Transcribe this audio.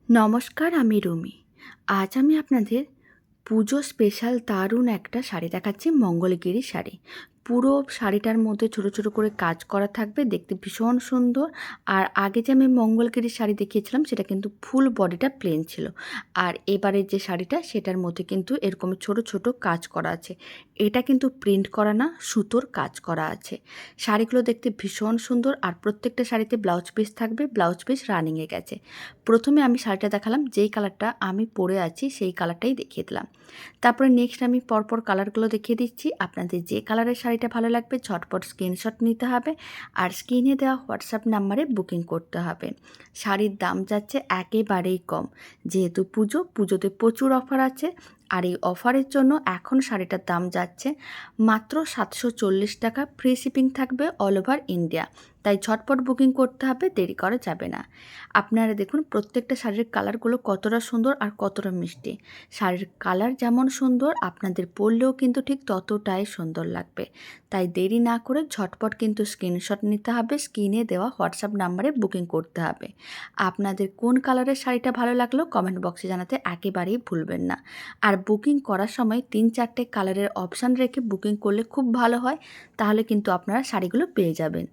নমস্কার, আমি রুমি। আজ আমি আপনাদের পুজো স্পেশাল দারুণ একটা শাড়ি দেখাচ্ছি, মঙ্গলগিরি শাড়ি। পুরো শাড়িটার মধ্যে ছোট ছোট করে কাজ করা থাকবে, দেখতে ভীষণ সুন্দর। আর আগে যে আমি মঙ্গলগিরি শাড়ি দেখিয়েছিলাম সেটা কিন্তু ফুল বডিটা প্লেন ছিল, আর এবারের যে শাড়িটা সেটার মধ্যে কিন্তু এরকম ছোট ছোট কাজ করা আছে। এটা কিন্তু প্রিন্ট করা না, সুতোর কাজ করা আছে। শাড়িগুলো দেখতে ভীষণ সুন্দর, আর প্রত্যেকটা শাড়িতে ব্লাউজ পিস থাকবে, ব্লাউজ পিস রানিংয়ে গেছে। প্রথমে আমি শাড়িটা দেখালাম, যেই কালারটা আমি পরে আছি সেই কালারটাই দেখিয়ে দিলাম। তারপরে নেক্সট আমি পরপর কালারগুলো দেখিয়ে দিচ্ছি। আপনাদের যে কালারের শাড়িটা ভালো লাগবে ঝটপট স্ক্রিনশট নিতে হবে, আর স্ক্রিনে দেওয়া হোয়াটসঅ্যাপ নাম্বারে বুকিং করতে হবে। শাড়ির দাম যাচ্ছে একেবারেই কম, যেহেতু পুজোতে প্রচুর অফার আছে। আর এই অফারের জন্য এখন শাড়িটার দাম যাচ্ছে মাত্র 740 টাকা। ফ্রি শিপিং থাকবে অল ওভার ইন্ডিয়া। তাই ঝটপট বুকিং করতে হবে, দেরি করা যাবে না। আপনারা দেখুন প্রত্যেকটা শাড়ির কালারগুলো কতটা সুন্দর আর কতটা মিষ্টি। শাড়ির কালার যেমন সুন্দর, আপনাদের পরলেও কিন্তু ঠিক ততটাই সুন্দর লাগবে। তাই দেরি না করে ঝটপট কিন্তু স্ক্রিনশট নিতে হবে, স্ক্রিনে দেওয়া হোয়াটসঅ্যাপ নাম্বারে বুকিং করতে হবে। আপনাদের কোন কালারের শাড়িটা ভালো লাগলো কমেন্ট বক্সে জানাতে একেবারেই ভুলবেন না। আর বুকিং করার সময় 3-4টে কালারের অপশান রেখে বুকিং করলে খুব ভালো হয়, তাহলে কিন্তু আপনারা শাড়িগুলো পেয়ে যাবেন।